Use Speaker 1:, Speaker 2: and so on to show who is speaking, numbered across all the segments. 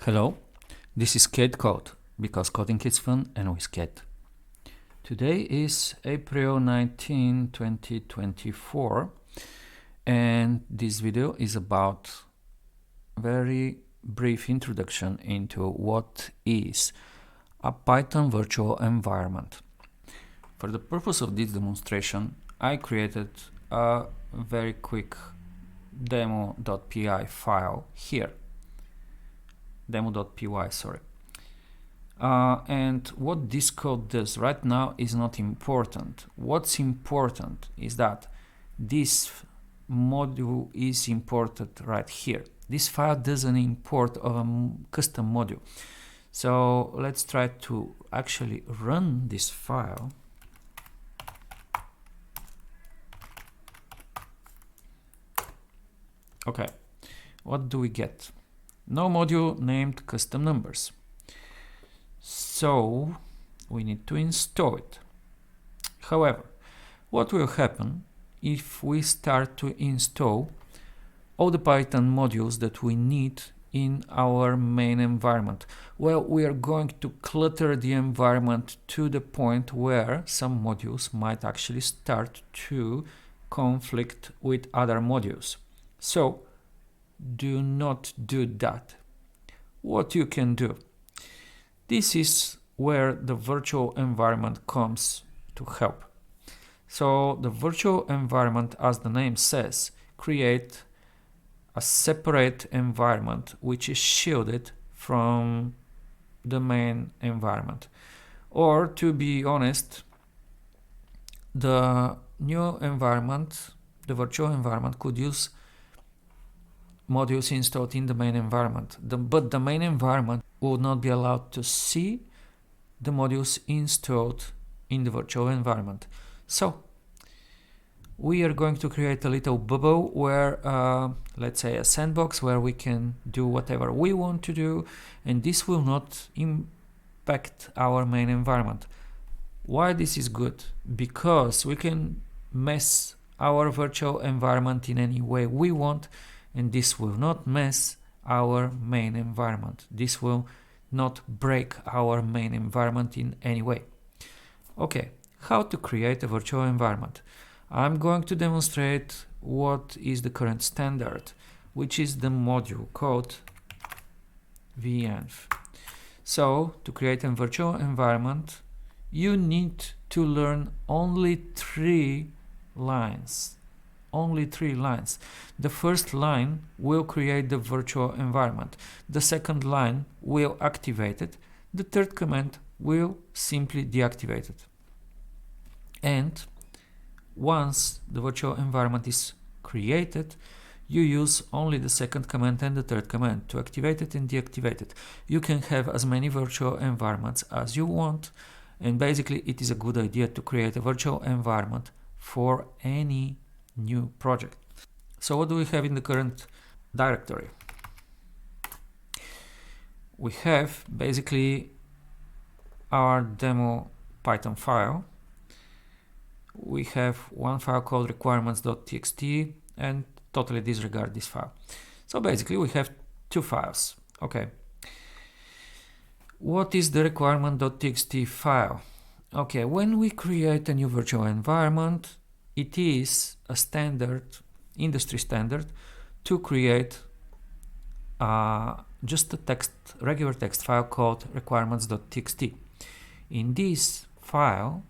Speaker 1: Hello, this is SkateCode, because coding is fun and we skate. Today is April 19, 2024, and this video is about very brief introduction into what is a Python virtual environment. For the purpose of this demonstration, I created a very quick demo.py file here. Demo.py, sorry. And what this code does right now is not important. What's important is that this module is imported right here. This file doesn't import a custom module. So let's try to actually run this file. Okay, what do we get? No module named custom numbers. So we need to install it. However, what will happen if we start to install all the Python modules that we need in our main environment? Well, we are going to clutter the environment to the point where some modules might actually start to conflict with other modules. So do not do that. What you can do, this is where the virtual environment comes to help. So the virtual environment, as the name says, create a separate environment which is shielded from the main environment. Or to be honest, the new environment, the virtual environment, could use modules installed in the main environment, but the main environment will not be allowed to see the modules installed in the virtual environment. So we are going to create a little bubble where, let's say a sandbox, where we can do whatever we want to do, and this will not impact our main environment. Why this is good? Because we can mess our virtual environment in any way we want, and this will not mess our main environment. This will not break our main environment in any way. Okay, how to create a virtual environment? I'm going to demonstrate what is the current standard, which is the module called VENV. So to create a virtual environment, you need to learn only 3 lines. Only 3 lines. The first line will create the virtual environment. The second line will activate it. The third command will simply deactivate it. And once the virtual environment is created, you use only the second command and the third command to activate it and deactivate it. You can have as many virtual environments as you want, and basically it is a good idea to create a virtual environment for any new project. So what do we have in the current directory? We have basically our demo Python file. We have one file called requirements.txt and totally disregard this file. So basically we have 2 files. Okay. What is the requirement.txt file? Okay, when we create a new virtual environment, it is a standard, industry standard, to create just a regular text file called requirements.txt. In this file,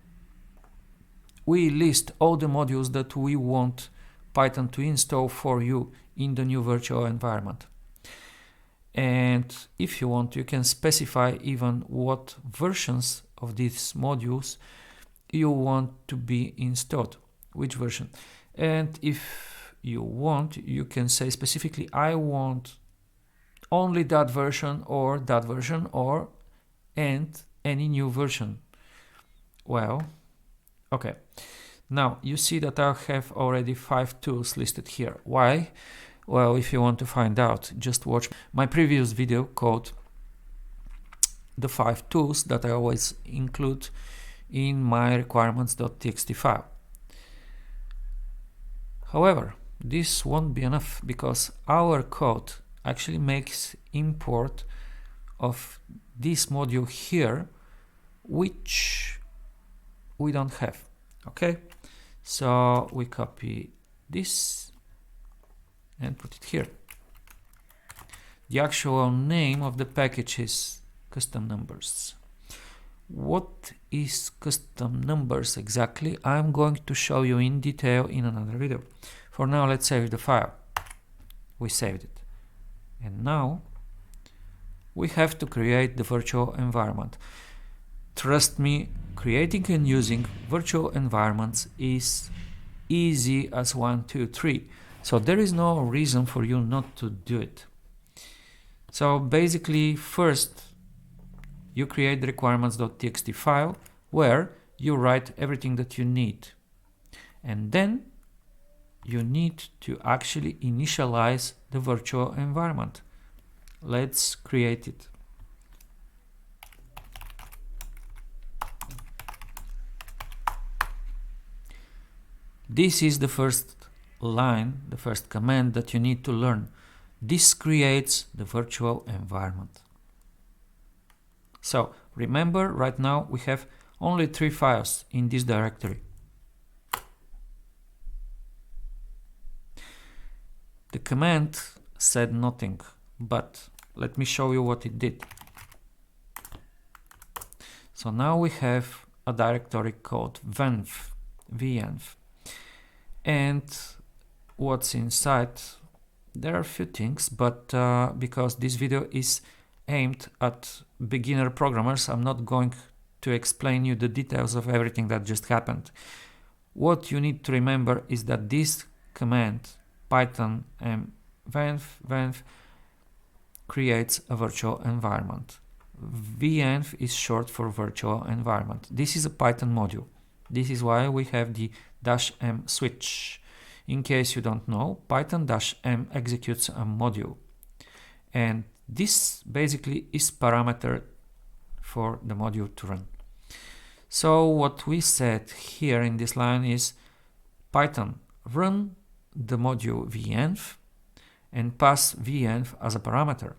Speaker 1: we list all the modules that we want Python to install for you in the new virtual environment. And if you want, you can specify even what versions of these modules you want to be installed. Which version. And if you want, you can say specifically, I want only that version, or and any new version. Well, okay. Now you see that I have already 5 tools listed here. Why? Well, if you want to find out, just watch my previous video called the 5 tools that I always include in my requirements.txt file. However, this won't be enough, because our code actually makes import of this module here, which we don't have. Okay, so we copy this and put it here. The actual name of the package is custom numbers. What is custom numbers exactly? I'm going to show you in detail in another video. For now, let's save the file. We saved it. And now we have to create the virtual environment. Trust me, creating and using virtual environments is easy as 1, 2, 3. So there is no reason for you not to do it. So basically, first you create the requirements.txt file where you write everything that you need. And then you need to actually initialize the virtual environment. Let's create it. This is the first line, the first command that you need to learn. This creates the virtual environment. So remember, right now we have only 3 files in this directory. The command said nothing, but let me show you what it did. So now we have a directory called VENV. And what's inside? There are a few things, but because this video is aimed at beginner programmers, I'm not going to explain you the details of everything that just happened. What you need to remember is that this command, Python venv creates a virtual environment. VENV is short for virtual environment. This is a Python module. This is why we have the -m switch. In case you don't know, Python -m executes a module. And this basically is parameter for the module to run. So what we said here in this line is Python run the module VENV and pass VENV as a parameter.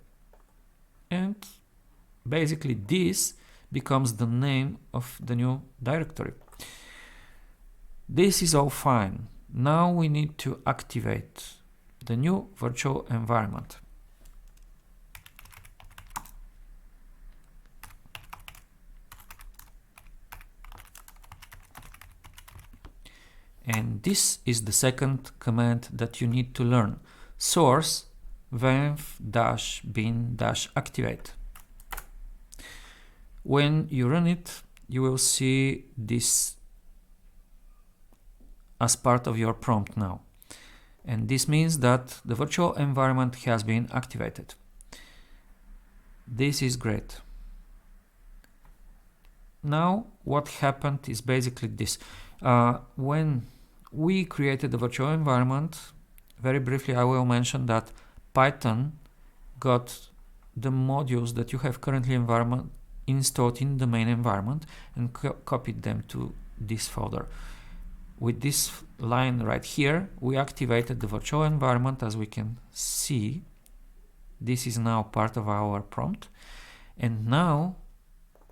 Speaker 1: And basically this becomes the name of the new directory. This is all fine. Now we need to activate the new virtual environment. And this is the second command that you need to learn. Source venv-bin-activate. When you run it, you will see this as part of your prompt now. And this means that the virtual environment has been activated. This is great. Now what happened is basically this. When we created the virtual environment, very briefly I will mention that Python got the modules that you have currently installed in the main environment and copied them to this folder. With this line right here, we activated the virtual environment. As we can see, this is now part of our prompt. And now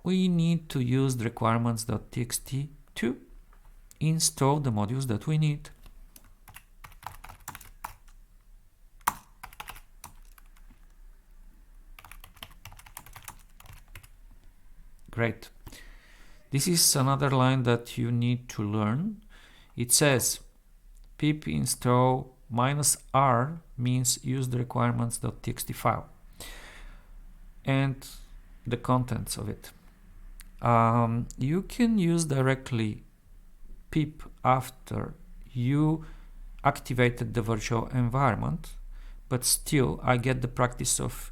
Speaker 1: we need to use the requirements.txt to install the modules that we need. Great. This is another line that you need to learn. It says pip install -r means use the requirements.txt file and the contents of it. You can use directly pip after you activated the virtual environment, but still I get the practice of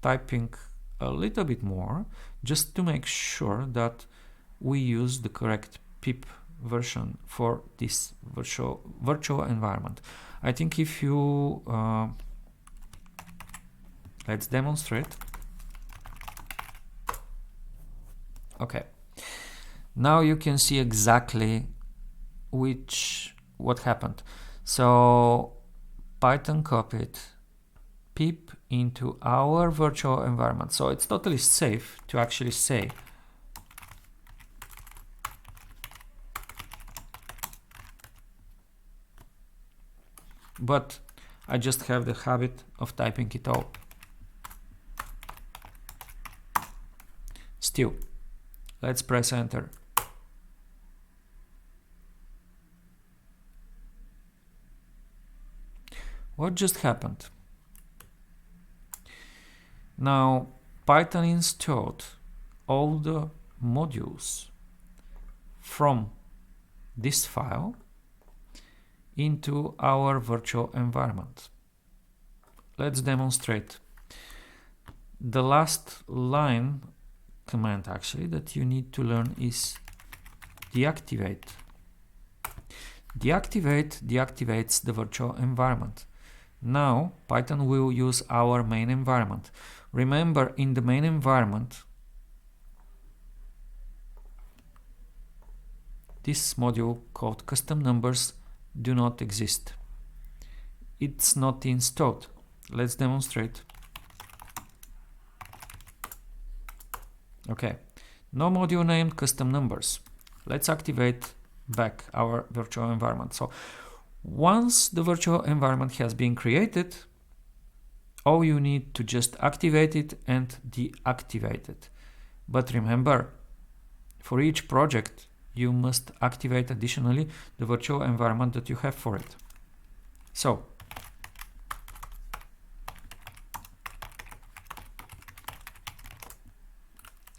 Speaker 1: typing a little bit more just to make sure that we use the correct pip version for this virtual environment. I think if you let's demonstrate. Okay, now you can see exactly what happened. So Python copied pip into our virtual environment. So it's totally safe to actually say but I just have the habit of typing it all. Still, let's press enter. What just happened? Now Python installed all the modules from this file into our virtual environment. Let's demonstrate. The last line command actually that you need to learn is deactivate. Deactivate deactivates the virtual environment. Now Python will use our main environment. Remember, in the main environment, this module called custom numbers do not exist. It's not installed. Let's demonstrate. Okay, no module named custom numbers. Let's activate back our virtual environment. So once the virtual environment has been created, all you need to just activate it and deactivate it. But remember, for each project, you must activate additionally the virtual environment that you have for it. So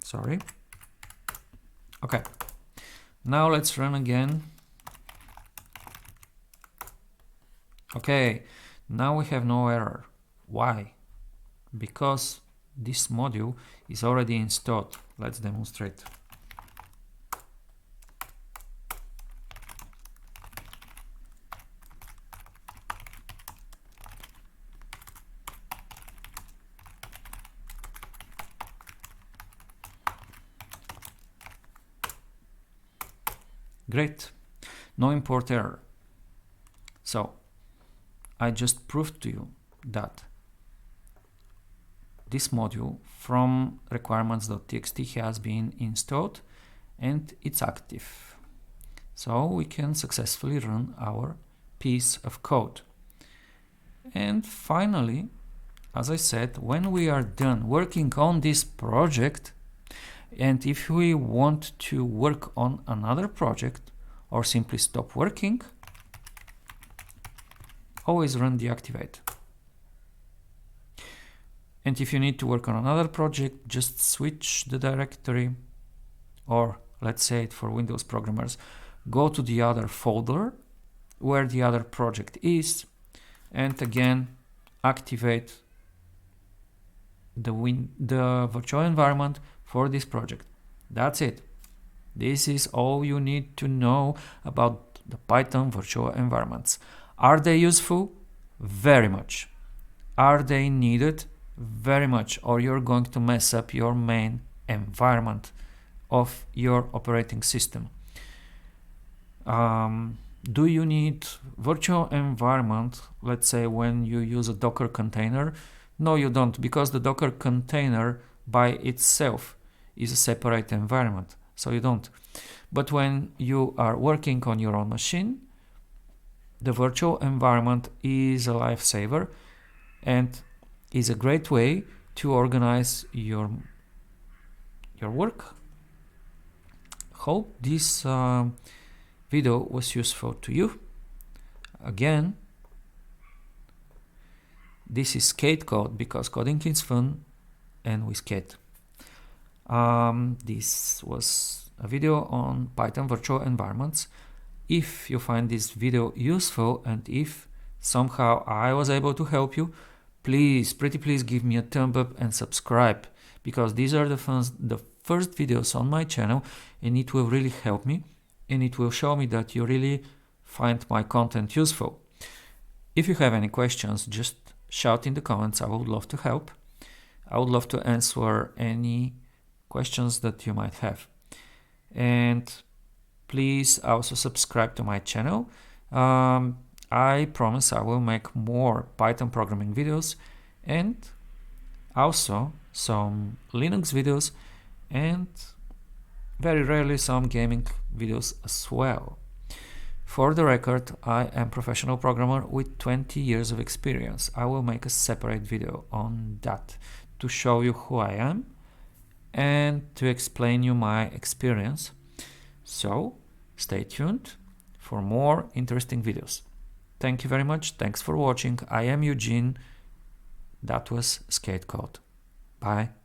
Speaker 1: sorry. Okay, now let's run again. Okay, now we have no error. Why? Because this module is already installed. Let's demonstrate. Great, no import error. So I just proved to you that this module from requirements.txt has been installed and it's active. So we can successfully run our piece of code. And finally, as I said, when we are done working on this project, and if we want to work on another project or simply stop working, always run deactivate. And if you need to work on another project, just switch the directory, or let's say it for Windows programmers, go to the other folder where the other project is, and again activate the virtual environment for this project. That's it. This is all you need to know about the Python virtual environments. Are they useful? Very much. Are they needed? Very much. Or you're going to mess up your main environment of your operating system. Do you need virtual environment, let's say when you use a Docker container? No, you don't, because the Docker container by itself is a separate environment, so you don't. But when you are working on your own machine, the virtual environment is a lifesaver and is a great way to organize your work. Hope this video was useful to you. Again, this is SkateCode because coding is fun and we skate. This was a video on Python virtual environments. If you find this video useful and if somehow I was able to help you, please, pretty please give me a thumb up and subscribe, because these are the first videos on my channel and it will really help me and it will show me that you really find my content useful. If you have any questions, just shout in the comments. I would love to help. I would love to answer any questions that you might have. And please also subscribe to my channel. I promise I will make more Python programming videos and also some Linux videos, and very rarely some gaming videos as well. For the record, I am professional programmer with 20 years of experience. I will make a separate video on that to show you who I am and to explain you my experience. So stay tuned for more interesting videos. Thank you very much. Thanks for watching. I am Eugene. That was SkateCode. Bye.